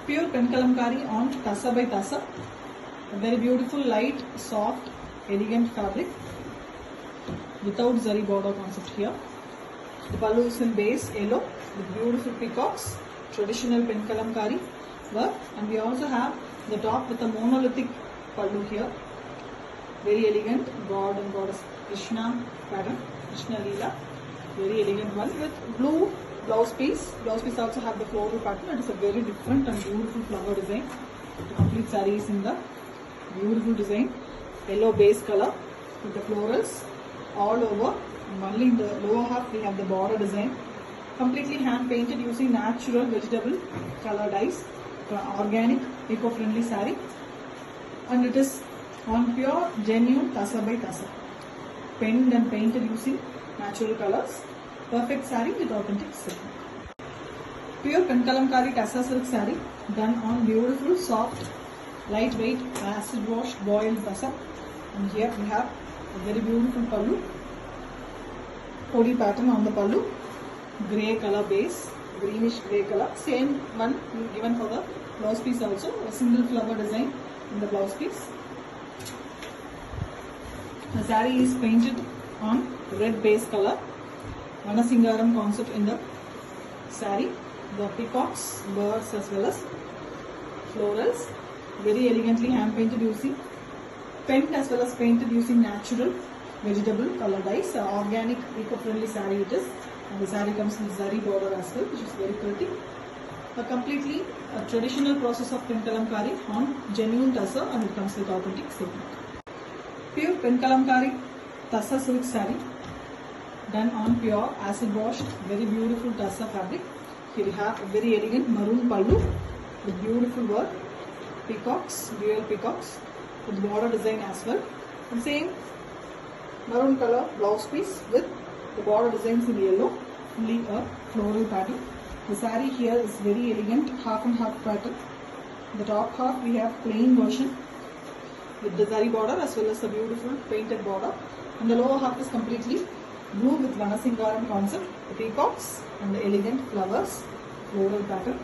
Pure pen kalamkari on tassa by tassa. A very beautiful, light, soft, elegant fabric without zari border concept here. The pallu is in base yellow with beautiful peacocks, traditional pen kalamkari work, and we also have the top with a monolithic pallu here. Very elegant god and goddess Krishna pattern, Krishna Leela. Very elegant one with blue blouse piece. Blouse piece also have the floral pattern. It is a very different and beautiful flower design. The complete saree is in the beautiful design, yellow base color with the florals all over. And only in the lower half we have the border design. Completely hand painted using natural vegetable color dyes. Organic, eco-friendly saree, and it is on pure genuine tassa by tassa. Penned and painted using natural colors. Perfect saree with authentic silk. Pure pen kalamkari tassa silk saree done on beautiful, soft, lightweight, acid wash boiled tassa. And here we have a very beautiful pallu. Kodi pattern on the pallu. Grey color base, greenish grey color. Same one given for the blouse piece also. A single flower design in the blouse piece. The saree is painted on red base color. Vanasingaram concept in the saree. The peacocks, birds as well as florals. Very elegantly hand painted using penned as well as painted using natural vegetable color dyes. Organic, eco-friendly saree it is. And the saree comes with zari border as well, which is very pretty. A completely traditional process of pen kalamkari on genuine tassa, and it comes with authentic silk. Pure pen kalamkari tassa silk saree done on pure acid washed, very beautiful tassa fabric. Here we have a very elegant maroon pallu with beautiful work, peacocks, dual peacocks with border design as well. And same maroon color blouse piece with the border designs in yellow, fully a floral pattern. The saree here is very elegant, half and half pattern. The top half we have plain version with the zari border as well as the beautiful painted border. And the lower half is completely blue with Vanasingaram concept, the peacocks and the elegant flowers, floral pattern.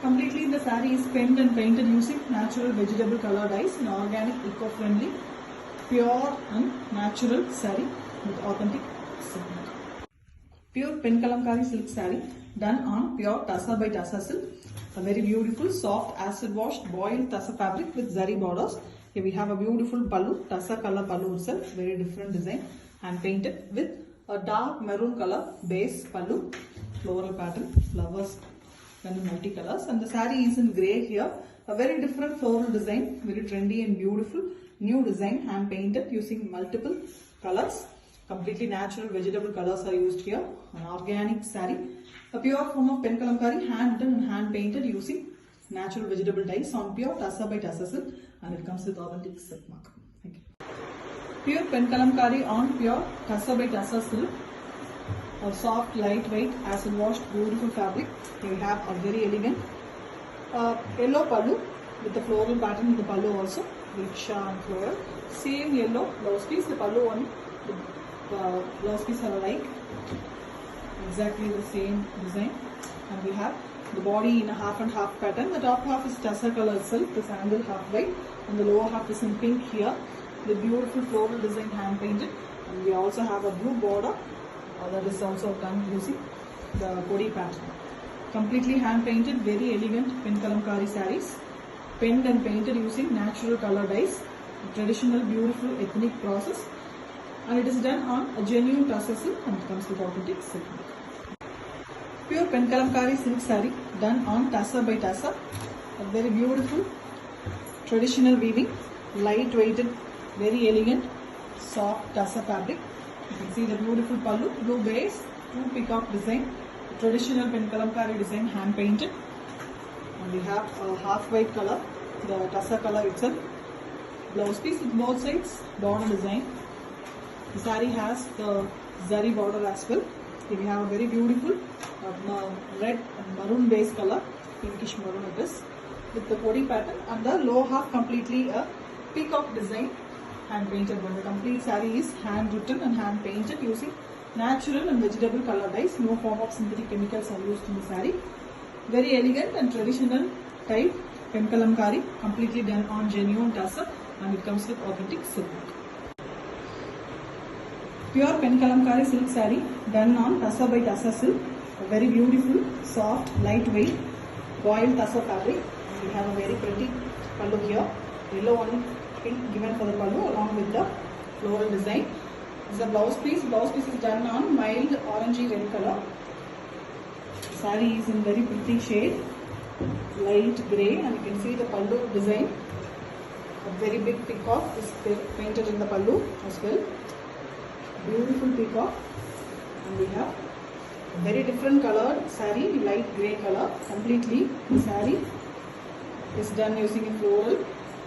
Completely the saree is penned and painted using natural vegetable color dyes in organic, eco-friendly, pure and natural saree with authentic silk. Pure pen kalamkari silk saree done on pure tassa by tassa silk. A very beautiful, soft, acid washed, boiled tassa fabric with zari borders. Here we have a beautiful pallu, tassa color pallu itself, very different design, and painted with a dark maroon color base pallu, floral pattern, flowers and multicolors. And the saree is in grey here. A very different floral design, very trendy and beautiful, new design, hand painted using multiple colors. Completely natural vegetable colors are used here. An organic saree. A pure form of pen kalamkari, hand done and hand painted using natural vegetable dyes on pure tassa by tassa silk, and it comes with authentic silk mark. Thank you. Pure pen kalamkari on pure tassa by tassa silk. A soft, lightweight, acid washed, beautiful fabric. Here we have a very elegant yellow pallu with the floral pattern in the pallu also. Riksha and floral. Same yellow blouse piece. The pallu one, the blouse piece are alike. Exactly the same design. And we have the body in a half and half pattern. The top half is tassa color itself, this angle half white, and the lower half is in pink here. The beautiful floral design hand painted, and we also have a blue border that is also done using the body pattern. Completely hand painted, very elegant pen kalamkari sarees, penned and painted using natural color dyes, traditional beautiful ethnic process, and it is done on a genuine tassa silk, and it comes with authentic silk. Pure pen kalamkari silk saree done on tassa by tassa, a very beautiful traditional weaving, light weighted, very elegant, soft tassa fabric. You can see the beautiful pallu, blue base, two peacock design, traditional pen kalamkari design, hand painted. And we have a half white color, the tassa color itself. Blouse piece with both sides, border design. The saree has the zari border as well. Here we have a very beautiful red and maroon base color, pinkish maroon it is, with the body pattern, and the lower half completely a peacock design, hand painted one. The complete saree is hand written and hand painted using natural and vegetable color dyes. No form of synthetic chemicals are used in the saree. Very elegant and traditional type pen kalamkari, completely done on genuine tussar, and it comes with authentic silk. Pure pen kalamkari silk saree done on tussar by tussar silk. A very beautiful, soft, lightweight, boiled tussar fabric. We have a very pretty pallu here, yellow and pink given for the pallu along with the floral design. This is a blouse piece. Blouse piece is done on mild orangey red color. The saree is in very pretty shade, light grey, and you can see the pallu design. A very big peacock is painted in the pallu as well. Beautiful peacock, and we have a very different colored saree, light grey color. Completely the saree is done using a floral.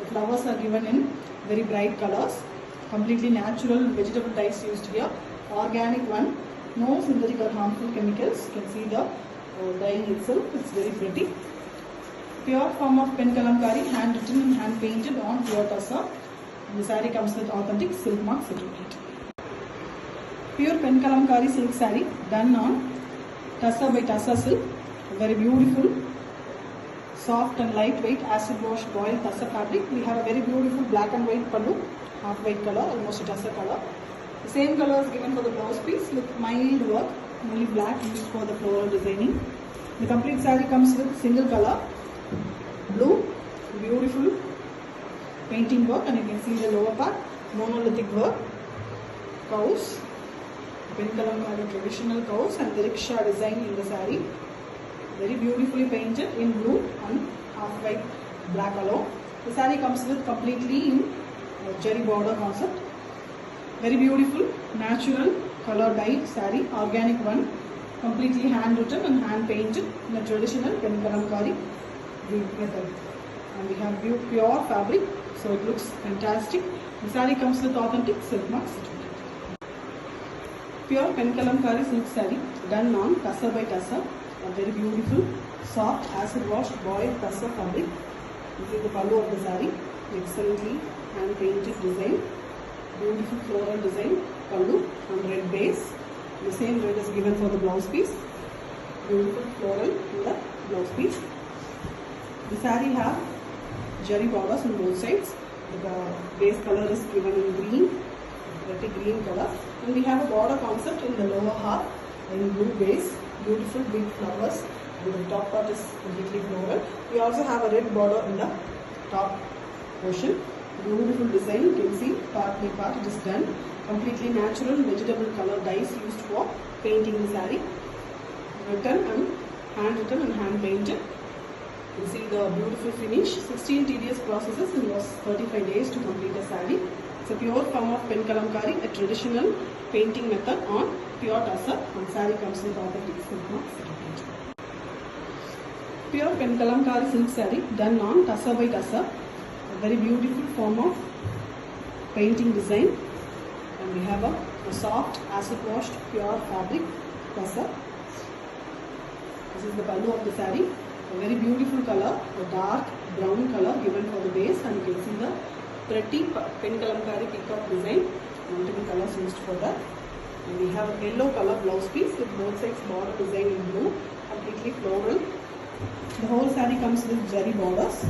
The flowers are given in very bright colors. Completely natural vegetable dyes used here. Organic one, no synthetic or harmful chemicals. You can see the dye itself. It's very pretty. Pure form of pen kalamkari, hand written and hand painted on pure tussar. And the saree comes with authentic silk mark certificate. Pure pen kalamkari silk saree done on tussar by tussar silk. A very beautiful, soft and lightweight acid wash boiled tussar fabric. We have a very beautiful black and white pallu, half white color, almost a tussar color. The same color is given for the blouse piece with mild work, only black used for the floral designing. The complete saree comes with single color, blue, beautiful painting work, and you can see the lower part, monolithic work, cows, pen kalamkari traditional cows, and the rickshaw design in the saree. Very beautifully painted in blue and half white black alone. The saree comes with completely in jerry border concept. Very beautiful, natural color dye saree, organic one, completely hand written and hand painted in a traditional pen kalamkari method. And we have pure fabric, so it looks fantastic. The saree comes with authentic silk mark certificate. Pure pen kalamkari silk saree done on tussar by tussar. A very beautiful, soft, acid washed boiled tussar fabric. This is the pallu of the saree. Excellently hand painted design. Beautiful floral design, pallu on red base. The same red is given for the blouse piece. Beautiful floral in the blouse piece. The saree have jerry borders on both sides. The base color is given in green, pretty green color. And we have a border concept in the lower half in blue base. Beautiful big flowers. And the top part is completely floral. We also have a red border in the top portion. Beautiful design. You can see part by part it is done. Completely natural vegetable color dyes used for painting the saree. Written and hand painted. You can see the beautiful finish. 16 tedious processes and was 35 days to complete a saree. It's a pure form of pen kalamkari, a traditional painting method on pure tussar, and saree comes with authentic silk mark certificate. Pure pen kalamkari silk saree done on tussar by tussar. A very beautiful form of painting design, and we have a soft acid washed pure fabric tussar. This is the pallu of the saree. A very beautiful color, a dark brown color given for the base, and you can see the pretty pen kalamkari peacock design. Multiple colors used for that. And we have a yellow color blouse piece with both sides border design in blue, completely floral. The whole saree comes with jerry borders.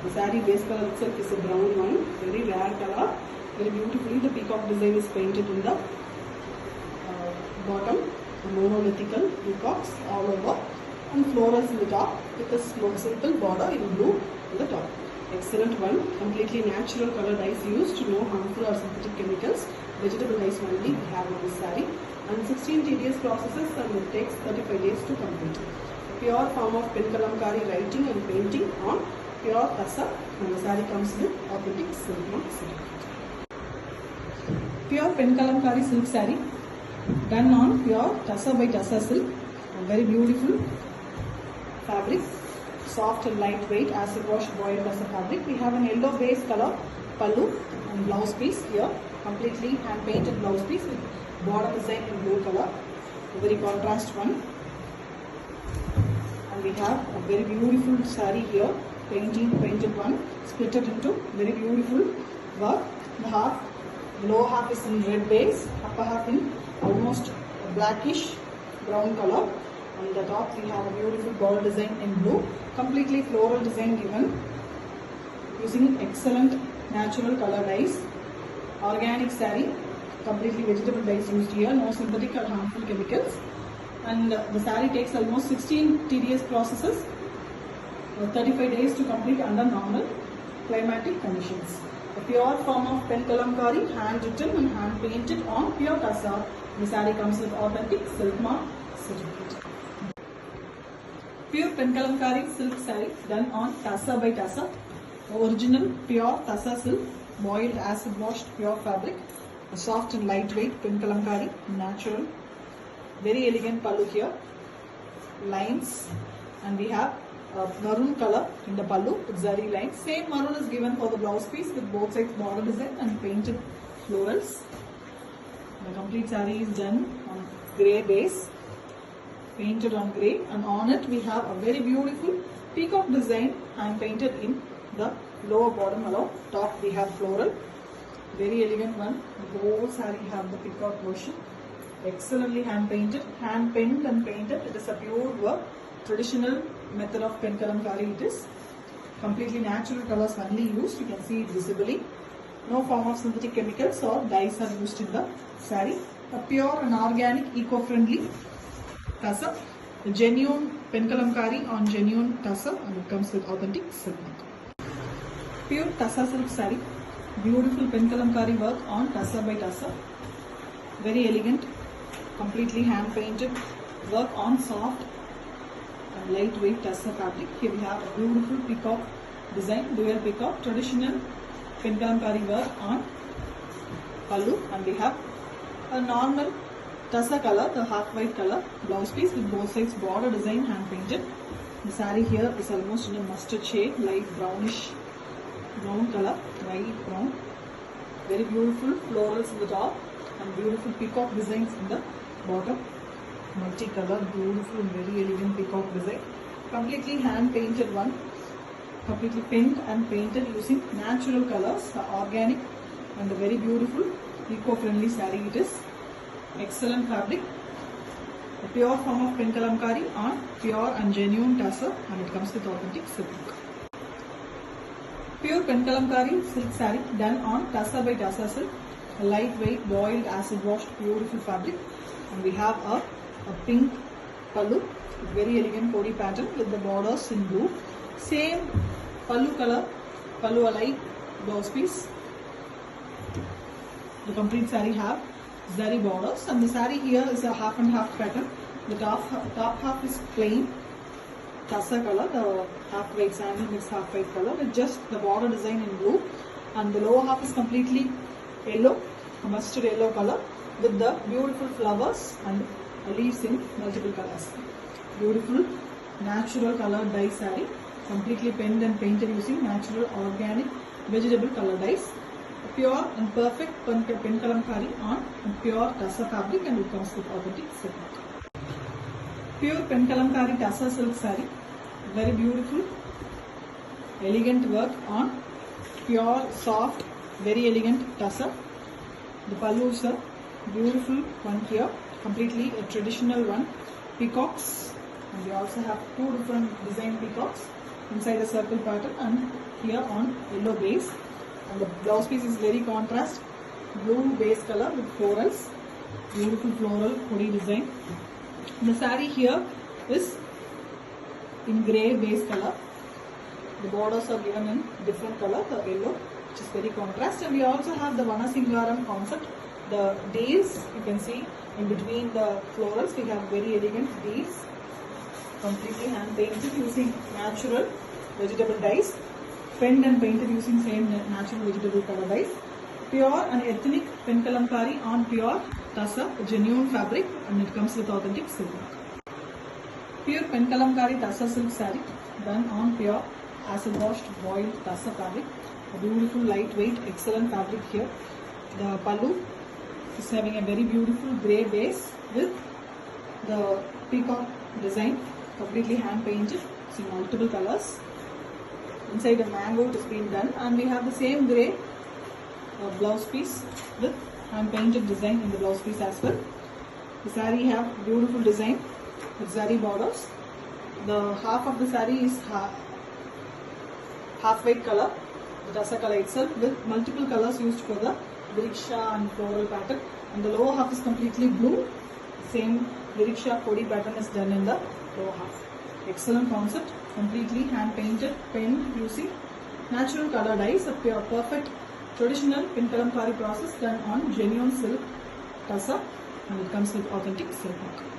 The saree base color itself is a brown one, very rare color. Very beautifully the peacock design is painted in the bottom, the monolithical peacocks all over, and florals in the top with a simple border in blue in the top. Excellent one, completely natural color dyes used, no harmful or synthetic chemicals. Vegetable dyes only we have in this saree, and 16 tedious processes, and it takes 35 days to complete. Pure form of pen kalamkari writing and painting on pure tussar, and the saree comes with authentic silk mark certificate. Pure pen kalamkari silk saree done on pure tussar by tussar silk. A very beautiful fabric, soft and lightweight acid wash boiled tussar fabric. We have an yellow base color pallu and blouse piece here, completely hand painted blouse piece with border design in blue color, a very contrast one. And we have a very beautiful saree here, painted one, split it into very beautiful work. The lower half is in red base, upper half in almost blackish brown color, On the top we have a beautiful ball design in blue, completely floral design given using excellent natural color dyes. Organic saree, completely vegetable dyes used here, no synthetic or harmful chemicals. And the saree takes almost 16 tedious processes, 35 days to complete under normal climatic conditions. A pure form of pen kalamkari, hand written and hand painted on pure tassa. The saree comes with authentic silk mark certificate. Pure pen kalamkari silk saree done on tassa by tassa. Original pure tassa silk, boiled acid washed pure fabric. A soft and lightweight pen kalamkari, natural. Very elegant pallu here. Lines, and we have maroon color in the pallu with zari lines. Same maroon is given for the blouse piece with both sides border design and painted florals. The complete saree is done on grey base, painted on grey, and on it we have a very beautiful peacock design and painted in the lower bottom along. Top we have floral, very elegant one. The whole saree have the peacock version. Excellently hand painted, hand penned and painted. It is a pure work, traditional method of pen kalamkari it is. Completely natural colors only used, you can see it visibly. No form of synthetic chemicals or dyes are used in the saree. A pure and organic, eco-friendly tassa. A genuine pen kalamkari on genuine tassa, and it comes with authentic silk. Pure tassa silk saree. Beautiful pen kalamkari work on tassa by tassa. Very elegant, completely hand painted work on soft and lightweight tassa fabric. Here we have a beautiful peacock design, dual peacock, traditional pen kalamkari work on pallu, and we have a normal tassa color, the half white color blouse piece with both sides border design hand painted. The saree here is almost in a mustard shade, light brownish brown color, white brown. Very beautiful florals in the top and beautiful peacock designs in the bottom. Multi-color, beautiful and very elegant peacock design. Completely hand painted one. Completely penned and painted using natural colors, the organic and the very beautiful eco-friendly saree it is. Excellent fabric. A pure form of pen kalamkari on pure and genuine tassa, and it comes with authentic silk. Pure pen kalamkari silk saree done on tassa by tassa silk. A lightweight boiled acid washed beautiful fabric, and we have a pink pallu, very elegant kodi pattern with the borders in blue. Same pallu color, pallu alike blouse piece. The complete saree have zari borders, and the saree here is a half and half pattern. The top half is plain tassa color, the half white sandal mixed half white color with just the border design in blue, and the lower half is completely yellow, a mustard yellow color with the beautiful flowers and leaves in multiple colors. Beautiful natural color dye saree, completely penned and painted using natural organic vegetable color dyes. A pure and perfect pen kalamkari on pure tassa fabric, and it comes with authentic silk. Pure pen kalamkari tassa silk saree, very beautiful, elegant work on pure, soft, very elegant tassa. The pallu is a beautiful one here, completely a traditional one, peacocks, and we also have two different design peacocks inside a circle pattern and here on yellow base. And the blouse piece is very contrast, blue base color with florals, beautiful floral kodi design. The saree here is in grey base color. The borders are given in different color, the yellow, which is very contrast. And we also have the Vanasingaram concept. The deals you can see in between the florals, we have very elegant deals, completely hand painted using natural vegetable dyes, penned and painted using same natural vegetable color dyes. Pure and ethnic pen kalamkari on pure tassa, genuine fabric, and it comes with authentic silk. Pure pen kalamkari tassa silk saree done on pure acid washed boiled tassa fabric. A beautiful lightweight excellent fabric here. The pallu is having a very beautiful grey base with the peacock design, completely hand painted using multiple colors. Inside the mango it has been done, and we have the same grey blouse piece with hand painted design in the blouse piece as well. The saree have beautiful design with zari borders. The half of the saree is half white color, the tassa color itself, with multiple colors used for the vriksha and floral pattern, and the lower half is completely blue. Same vriksha kodi pattern is done in the lower half. Excellent concept, completely hand painted, pen using natural color dyes, a pure perfect traditional pin kalamkari process done on genuine silk tassa, and it comes with authentic silk work.